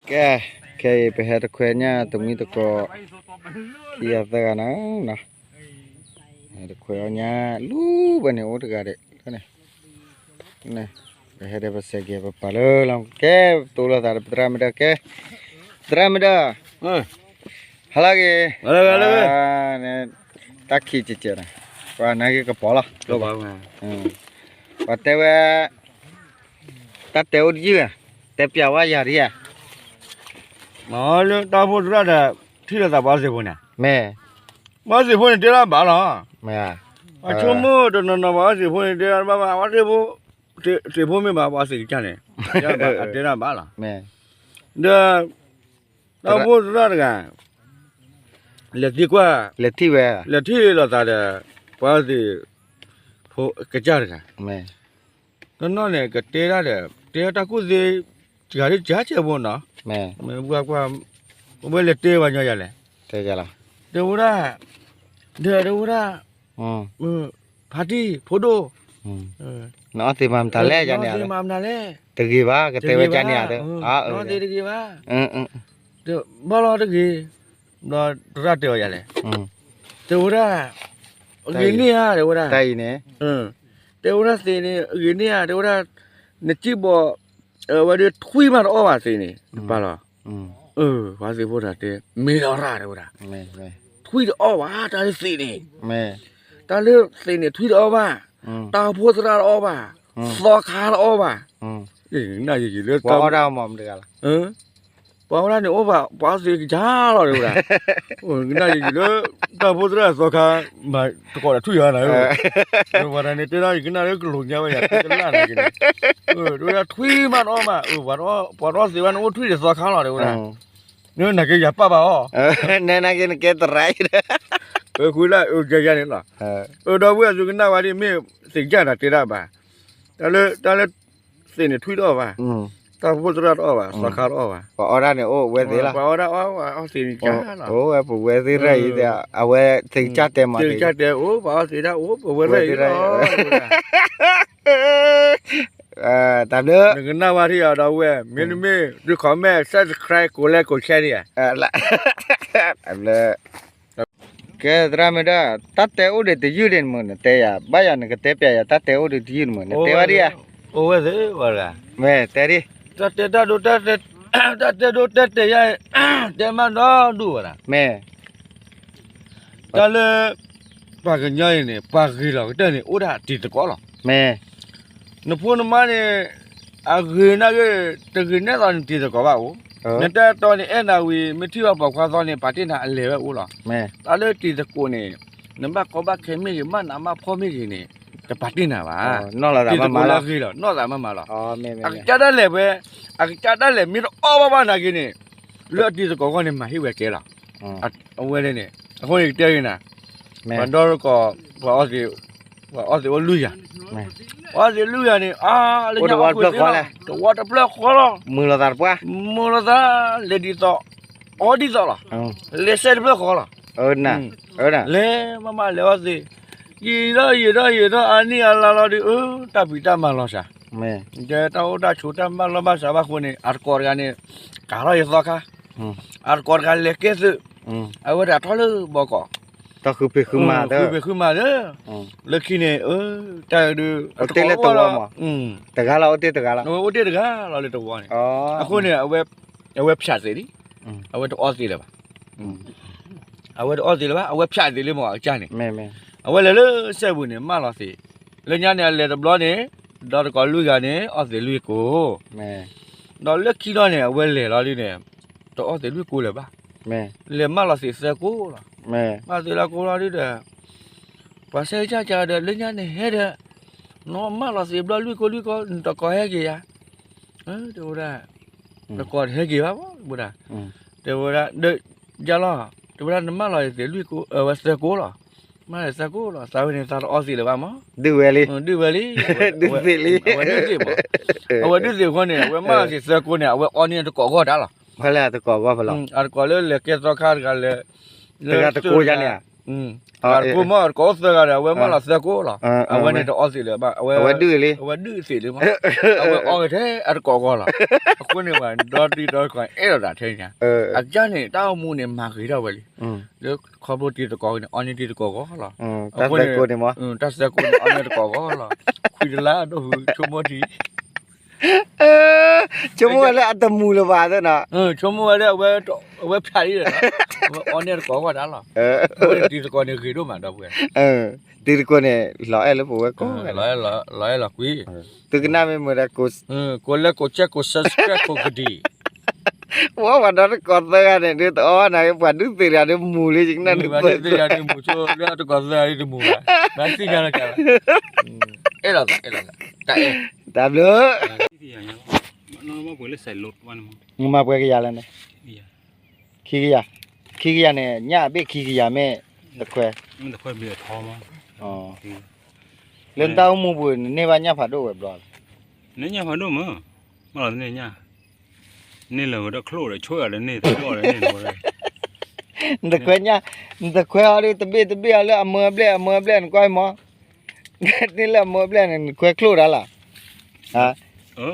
แกเคยไปหาตะแควนเนี่ยตรงนี้ตะกอเทียตะกันนะตะแควนเนี่ยลูบเนี่ยโอ้ตะกันเด็กนี่นี่ไปหาได้ภาษาเกี่ยวกับปลาเลยลองแกตัวละตาตราไม่ได้แกตราไม่ได้halage ne takhi chichera wa nage ka pola lo ba wa tewe ta teo ji te pya wa ya ri ya ma le ta pho dra da thi la ta ba se pho ne me ba se pho ne te la ba la me ya a chu mo to no ba se pho ne te la ba wa se pho se pho me ba se cha ne ya ba te la ba la me da ta pho dra da le ti kwa le thi we le thi la ta da ba se pho ka cha da me no ne ka te la de te ta ku se ga ri ja che pho na me me bu kwa bo le te ba nya ya le te ja la de ura de ura party photo no te mam ta le ja ne mam na le te gi ba ka te we ja ne de no te gi ba de ba lo de gi no ra te ya le de ura gi ni ha de ura tai ne de ura se ni gi ni ha de ura ne chi bo wa de thui ma ro ba se ni ba lo ba se pho da te me lo ra de ura me me ထွေးတော့ပါဒါလေးစိနေ me ဒါလေးစိနေထွေးတော့ပါတာဖို့စရာတော့ပါစောခါတော့ပါအေးနာကြီးလေ wa ora mom de la ဘောင်းရနေဩဘာစီကြားတော့လေဟိုနာကြီးလေတာဖို့စရာစောခါမတော့ထွေးရလာရောဘာနေတေးကြီးနာလေးကလုံညာပဲရတက်လာနေကြီးတို့ရထွေးမှတော့မှဘာတော့စီဝန်ဟိုထွေးစောခါတော့လေဟုတ်လားနော်နာကြီးရပါပါဩ ne na ke ke trai de ခွေးလာကြာနေလားတော့ဘူးဆိုကနာပါဒီမင်းစိတ်ကြတာတေးတာပါဒါလည်းစိတ်နေထွေးတော့ပါတာဖို့စရတော့ပါစခါတော့ပါ wa ora ne o we de la ပါတော့အော်စိတ်ကြာလား o we we de rai de a we thing chat de ma စိတ်ကြတယ်ဩဘာစိတ်တာဩဘဝလေးရော ta de ငနာပါရီတော့ဝဲမင်းမင်းဒီခမဲ subscribe ကိုလည်းကို share ရ la le ke dra me da ta te o de de yu den mo ne te ya ba ya ne ke te pya ya ta te o de yu mo ne te wa ri ya ဩဝဲစေပါလား me te ri တက်တို့တက်ရတဲ့မတော့ဒူလား me ဒါလည်းပါကညရင်နေပါကြီးတော့တဲ့နေဥဒတီတကောလား me နဖုန်မနဲ့အဂေနာကတကင်းနဲ့တော့တီတကောပါဦးနတတော်နေအဲ့နာဝီမတိဘပေါခွာသောနေပါတိနာအလေပဲဦးလား me ဒါလည်းတီတကိုနေနမကောဘခဲမေမနာမဖောမေကြီးနေတပါတိနာပါ no la da ma la ကြီးလားနော်တာမလား oh me အကြတဲ့လေပဲအကြတဲ့လေမြေတော့ဘာနာကြီးနေလွတ်တီတကောကနေမဟိဝဲကဲလားအဝဲလေးနေအခုနေတဲရင်နာ me ဘန်တော်ကောဘာစီလူရ me ဘာစီလူရနေလေတော့ဝတ်ဘလက်ခေါ်လား mu la dar pa မလို့သာလေဒီတော့အော်ဒီတော့လားလေဆက်ဘလက်ခေါ်လား na na လေမမလေဝစီยีတော့အနီအလာလာဒီတပီတမလောစာ me ကျတော့တာချိုတမလောမစာဘခုနေအကောကနေကာရရသောခါအကောကလေကဲစအဝရထလဘောကော to khu pe khu ma de ခုမှလေလက်ခိနေတာဒူ te le to wa ma တကားလားအတေတကားလား ဟိုတေတကားလာလေတော့ဝါနေ อ๋อ အခုနေအဝဲဖြတ်စေဒီအဝဲတော့အော်စီလေပါအဝဲတော့အော်စီလေပါအဝဲဖြတ်သေးလေမောအကျန်းနေ me me အဝဲလေဆက်ဘူးနေမလာစီလေညာနေလေဘလောနေတော့ကောလူကနေအော်စီလူကို me တော့လက်ခိတော့နေအဝဲလေလာလေးနေတော့အော်စီလူကိုလေပါ me လေမလာစီဆက်ကိုလား me မစီလာကိုလာလေးတဲ့ပါစေကြတဲ့လေညာနေဟဲ့တဲ့နော်မလာစီဘလူကိုတော့ကောဟဲကြီးရတို့ရတော့ကောဟဲကြီးပါဘူးလားတို့ရကြလားတို့ရနမလာစီလူကိုဝဆက်ကိုလားမဆက်ကိုလားစာဝင်နေတာအော်စီလေပါမ du we li ဒီဝလီ du si li ဝဒီစီပေါ့ဝဒီစီခေါနေဝမလာစီဆက်ကိုနေဝအော်နီတကောကောတာလား phala to ko ba phala အကောလေလေကဲတော့ခါကလေ တကတကိုရနေ กูมาก็เสือกันเอาไว้มาละเสือกูล่ะเอาไว้นี่ต้องเอาสิเลยบ้าเอาไว้ดื้อเลย เอาไว้ดื้อสิเลยมั้งเอาไว้เอาแท้อันก็ล่ะกูนี่ว่าดอดีดอก่อนเอ๊ะล่ะเท่เนี่ยอาจารย์นี่ต้ามูนี่มาคือได้เว้ยเดี๋ยวขบวนตีตะกอนี่อันนี้ตีตะกอก็ล่ะตัดแต่กูนี่มั้งตัดแต่กูอันนี้ตะกอก็ล่ะคุยละดูชั่วโมงทีชั่วโมงละอัตมูละบาทนะชั่วโมงละเอาไว้พายเลยนะอันนี้ตะกอก็ได้ล่ะตีตะกอนี่คือดูมาได้เว้ยตีตะกอนี่หล่อแล้วปุ๊บก็ร้อยละคุยตึกน้าไม่เหมือนกูกูเล่กูเช็คกูซับสไครบกูก็ดีว่าวันนั้นก่อนเลยเนี่ยเดี๋ยวอ๋อไหนวันนึกตีอะไรมูเลยจริงนั่นวันนึกตีอะไรมูชัวเรื่องตะกออะไรมูอ่ะนั่นสิกันละกันเอ๊ะล่ะตามเลยน้องมาเปิดเลยใส่รถวันมึงมาเปิดกี่ยาแล้วเนี่ยขี้กี่ยาเนี่ยเนี่ยเบ๊กขี้กี่ยาแม่ตะแควมันตะแควเบียดทอมั้งอ๋อเรื่องเต้ามูบุญเนี่ยวันเนี่ยผัดด้วยแบบเนี่ยผัดด้วยมั้งมาหล่อเนี่ยนี่เลยเราโคลเลยช่วยอะไรนี่ตัวอะไรนี่เลยตะแควเนี่ยตะแควอะไรตะเบี้ยเลยเอามือเบลก้อยหมอนี่แหละมือเบลนี่แควโคลได้ล่ะฮะ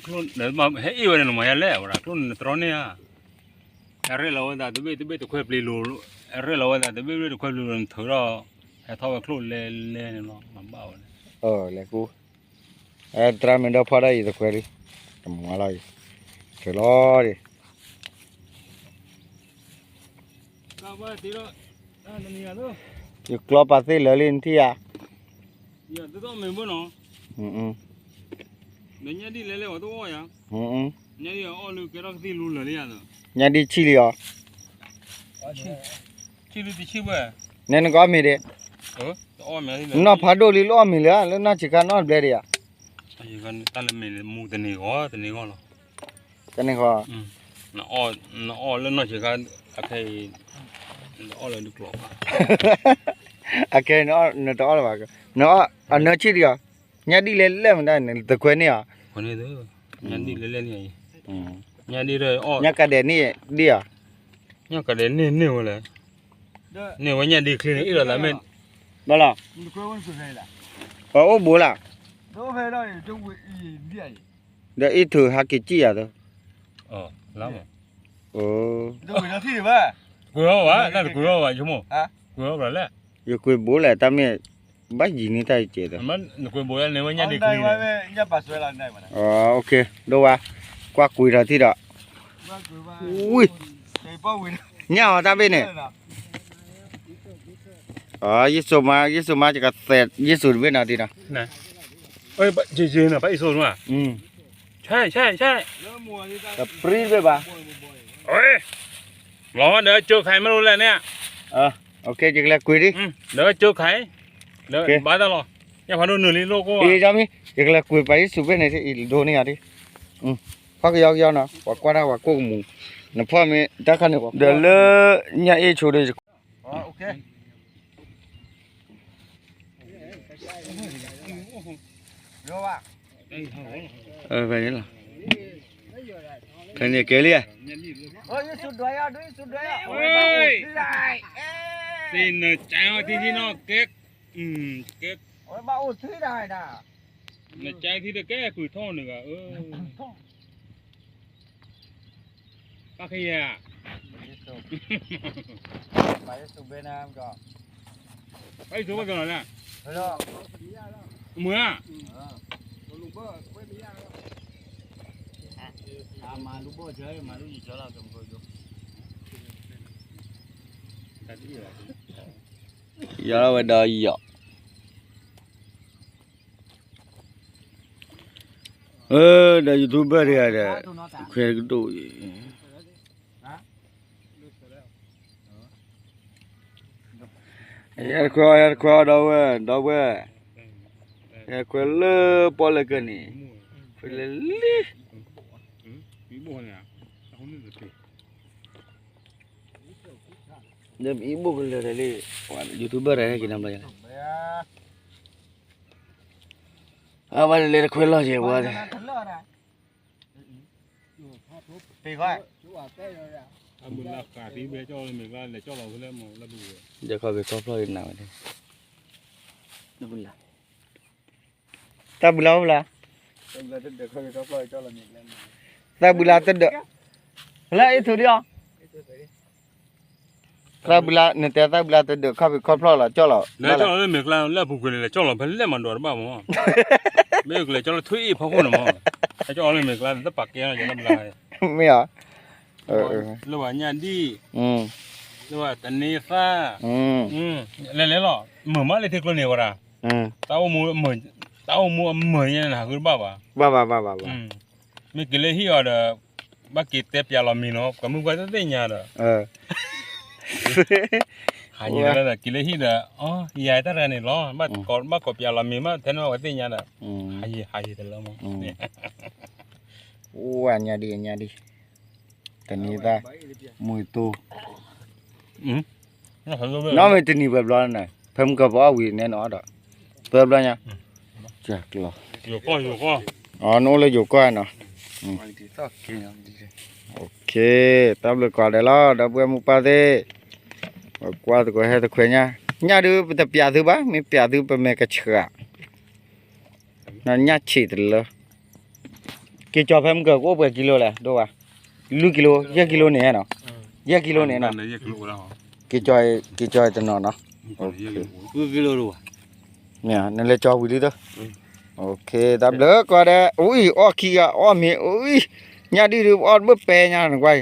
โคลเดี๋ยวมาให้อีวันนึงมาอย่างแล้วโคลตอนนี้อะไรเราว่าตะเบี้ยตะแควปลีลูอะไรเราว่าตะเบี้ยตะแควปลีลูถือเราให้ท้อโคลเล่เนี่ยเนาะมันเบาเลยกูตรามันเดาพอได้ตะแควดิทำอะไรเดี๋ยวรอดิอยู่กลัวปัสสิเหลือลินที่อ่ะอย่าต้องไม่บ่เนาะเนี่ยดีเลยว่าตัวอย่างเนี่ยดีอ๋อลูกแกรักที่รู้เลยอ่ะเนี่ยดีชิลิอ่ะชิลิที่ชิบะเนี่ยก็มีเด้อ๋อไม่ได้น่าพัดดูลิล้อมีเลยแล้วน่าชิกันน่าเบลเดียชิกันตอนนี้มูตันนี่ก็ล่ะตันนี่ก็น่าอ๋อแล้วน่าชิกันอะไรอ๋อเลยดูกลัวโอเคน่าตัวอะไรบ้างน่าอันนั้นชิลิอ่ะเนี่ยดีเลยมันได้เนี่ยตะแควเนี่ยคนนี้เด้อเนี่ยดีเลยนี่เนี่ยดีเลยอ๋อเนี่ยกระเด็นนี่ดีอ่ะเนี่ยกระเด็นนี่วะเลยนี่ว่าเนี่ยดีคลีนอีกแล้วแม่บ่ล่ะมันก็วันสุดเลยล่ะโอ้บ่ล่ะโน้ตให้เราจงวิเดียเดี๋ยวอีถือฮักกี้จี้อ่ะตัวแล้วมั้งดูวินาทีป่ะกูรู้ว่านั่นกูรู้ว่าชั่วโมงกูรู้ว่าแล้วอยู่คุยบ่แหละแต่เนี่ยบ้านยินี่ได้เจอมันคุยบ่แล้วเนี่ยว่าเนี่ยดีคลีนเนี่ยปัสสาวะได้มั้ยโอเคดูว่ากว่าคุยแล้วที่ดอกอุ้ยเนี่ยตาเป็นเนี่ยยิสุมาจะกัดเศษยิสุเวียนอะไรนะนะจริงๆนะไปอีสุมาใช่แต่ปรีด้วยป่ะรอเดี๋ยวเจอใครไม่รู้เลยเนี่ยโอเคจึงแล้วคุยดิเดี๋ยวเจอใครเดี๋ยวบ้าตลอดยังพอดูหนึ่งลิโลก็จามิจึงแล้วคุยไปสุเวียนอะไรที่โดนี่อะไรพักยาวๆนะว่าน่าว่ากูมูนะพ่อมีตาคันเนี่ยเดี๋ยวเนี่ยเอชูดิโอเคเยอะว่ะไปนี่ล่ะแค่นี้เกลี่ยสุดด้วยสินใจที่นอกเก๊กบ้าอุดที่ได้นะใจที่จะแก้คือท่อหนึ่งป้าขยะไปสุเบนามก็ไปสุไปก่อนนะไปแล้วเมื่อมาลูกบ่เจอมาลูกยี่เจ้าเราต้องคุยด้วยอย่าเราไปได้ย่อได้ยูทูบเบอร์เนี่ยได้เคยก็ดูควาดาวเว้ควาเล่ปอลกันนี่ควาเล่เดี๋ยวอีบุกเลยเลยว่ายูทูบเบอร์อะไรกินน้ำอะไรวันเลยควาล่าเจ้าว่าปีก่อน บุญรักกาที่เบี้ยเจ้าเลยเหมือนกันเลยเจ้าเราเพื่อนมองแล้วดู เดี๋ยวเขาไปครอบครัวหนาวดินั่นบุญละ ta bula bula เดี๋ยวเขาไปครอบครัวเจ้าเราเนี่ยแล้ว ta bula ta de la e thu dia ta bula ne ta bula ta de kha bi kho phlo la cho la แล้วเจ้าเราเหมือนกันแล้วผูกกันเลยเจ้าเราเพื่อนเล่นมันโดนบ้ามั้งไม่เลยเจ้าเราทุยพอคนมั้งเจ้าเราเหมือนกันแต่ปากแก้วจะน้ำลาย me ya ระหว่างญาติ mm ระหว่างตันนี้ฟ้า mm แล้วหรอเหมือนมาเลยที่คนนี้วะล่ะ mm เต้ามูเหมือนเต้ามูเหมือนยังไงนะคือบ้าป่ะ ba ไม่กินเลยที่อ่ะเด้อบ้ากินเตะปยาเรามีเนาะก็มึงก็จะได้ยังเด้อหายยังแล้วกินเลยที่เด้ออ๋อยายตาเรนี่ล้อบ้ากบปยาเรามีมาแทนว่าได้ยังเด้อหายแต่ละมั้ง wa nya di tani ta mui tu น่าสนใจ no me tini ba bla na pham ka ba wi ne no da ba bla nya cha lo อยู่ก็ no le yo kwa no ดีสักกินดี ok tab le kwa de la da bu mu pa de qua to ko he to khwe nya du ta pya du ba me pya du pa me ka chha na nya chi de lo ke cho pham ka ko ba kilo la do ba lu kilo ye kilo ne no ye kilo ne no เลยเยอะกิโลแล้ว ke cho de no no กูกิโลรู้ nè nên là cho đi đó ok tab le ko de ui o ki ga o me ui nya đi du o bu pe nya no quay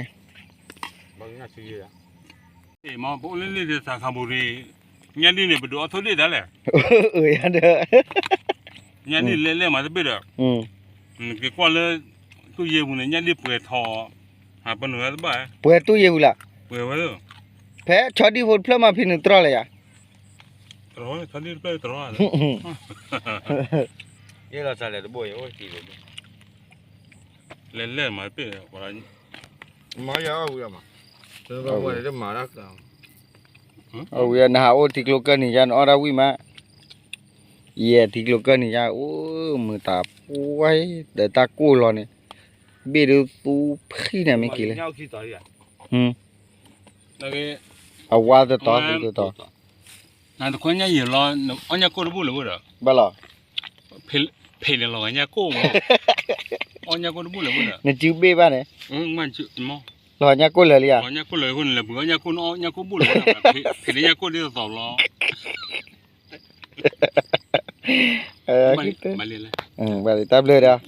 บางอย่างชื่อเอ๋มาปุ๊เล่นๆสักคำบุรีญาติเนี่ยไปดูเอาทุเรศได้แหละ ya de ญาติเล่นๆมาจะไปเด้อ cái quan là tôi về vùng này nhát đi bưởi thò à bên nữa các bạn pues tu ye ula bưởi vào đó phe chodi vol pla ma phin tra le ya rồi thằng đi bưởi rồi เยอะเราใส่เลยบ่อยโอ้ยตีเลย lên lên mà bưởi vào đây มาเยอะเอาอยู่มาเจอเราวันนี้จะมาแล้วกัน au ya na o ti klo ka ni ya no ra wi ma ye ti klo ka ni ya o mu ta puai de ta ko lo ni bi du tu phi na me ki le nhau khi tới à cái a wa de to to nào tôi coi nhá nhiều lo anh nhá cô nó bút là bút rồi ba lo phê phê là lo anh nhá cô mà anh nhá cô nó bút là bút rồi ne chu be ba ne mà chịu mà lo nya ko le ya anh nhá cô lời hơn là bữa nhá cô nó nhá cô bút là phê nhá cô đi tàu lo mà lên ba ta ble da